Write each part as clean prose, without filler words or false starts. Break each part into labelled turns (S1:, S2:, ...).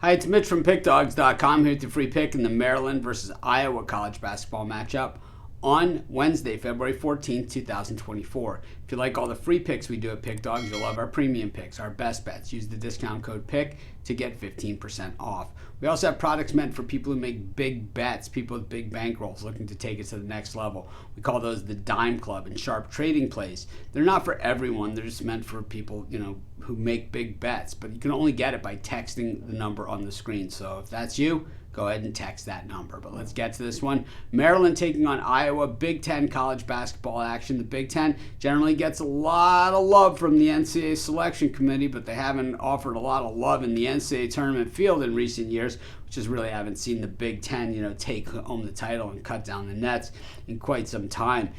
S1: Hi, it's Mitch from Pickdawgz.com here with your free pick in the Maryland versus Iowa college basketball matchup on Wednesday, February 14th, 2024. If you like all the free picks we do at Pickdawgz, you'll love our premium picks, our best bets. Use the discount code PICK to get 15% off. We also have products meant for people who make big bets, people with big bankrolls looking to take it to the next level. We call those the Dime Club and Sharp Trading Plays. They're not for everyone. They're just meant for people, who make big bets, but you can only get it by texting the number on the screen. So if that's you, go ahead and text that number. But let's get to this one. Maryland taking on Iowa. Big Ten college basketball action. The Big Ten generally gets a lot of love from the NCAA selection committee, but they haven't offered a lot of love in the NCAA tournament field in recent years, which is really haven't seen the Big Ten, take home the title and cut down the nets in quite some time.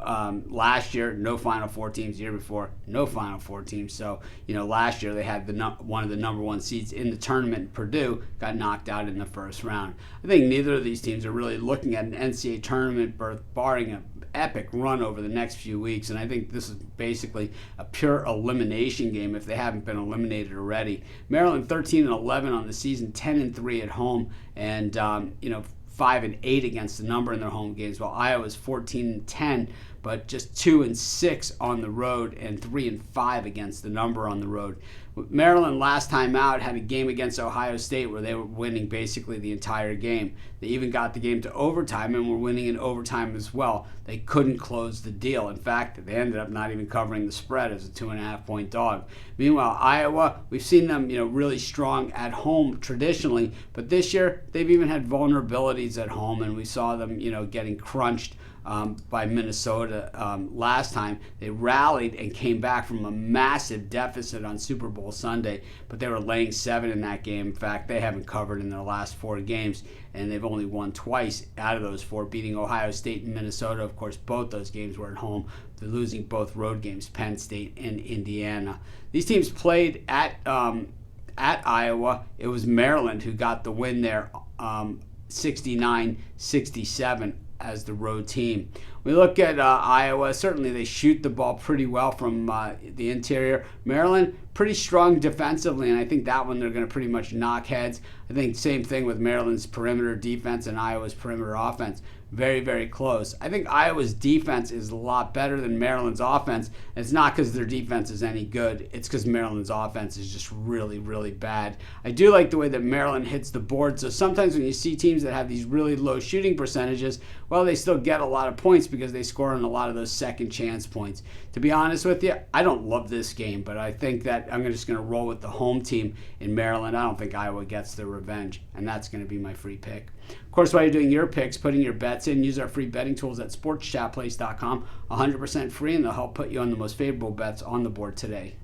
S1: Last year, no Final Four teams. The year before, no Final Four teams. So, last year they had one of the number one seeds in the tournament. Purdue got knocked out in the first round. I think neither of these teams are really looking at an NCAA tournament berth, barring an epic run over the next few weeks. And I think this is basically a pure elimination game if they haven't been eliminated already. Maryland 13-11 on the season, 10-3 at home, and 5-8 against the number in their home games, while Iowa's 14-10, but just 2-6 on the road and 3-5 against the number on the road. Maryland last time out had a game against Ohio State where they were winning basically the entire game. They even got the game to overtime and were winning in overtime as well. They couldn't close the deal. In fact, they ended up not even covering the spread as a 2.5-point dog. Meanwhile, Iowa, we've seen them, really strong at home traditionally, but this year they've even had vulnerabilities at home, and we saw them, getting crunched by Minnesota last time. They rallied and came back from a massive deficit on Super Bowl Sunday, but they were laying 7 in that game. In fact, they haven't covered in their last 4 games, and they've only won twice out of those 4, beating Ohio State and Minnesota. Of course, both those games were at home. They're losing both road games, Penn State and Indiana. These teams played at Iowa. It was Maryland who got the win there, 69-67. As the road team. We look at Iowa. Certainly they shoot the ball pretty well from the interior. Maryland, pretty strong defensively, and I think that one they're going to pretty much knock heads. I think same thing with Maryland's perimeter defense and Iowa's perimeter offense. Very, very close. I think Iowa's defense is a lot better than Maryland's offense. It's not because their defense is any good. It's because Maryland's offense is just really, really bad. I do like the way that Maryland hits the board. So sometimes when you see teams that have these really low shooting percentages, well, they still get a lot of points because they score on a lot of those second chance points. To be honest with you, I don't love this game, but I think that I'm just going to roll with the home team in Maryland. I don't think Iowa gets their revenge, and that's going to be my free pick. Of course, while you're doing your picks, putting your bets in, use our free betting tools at sportschatplace.com. 100% free, and they'll help put you on the most favorable bets on the board today.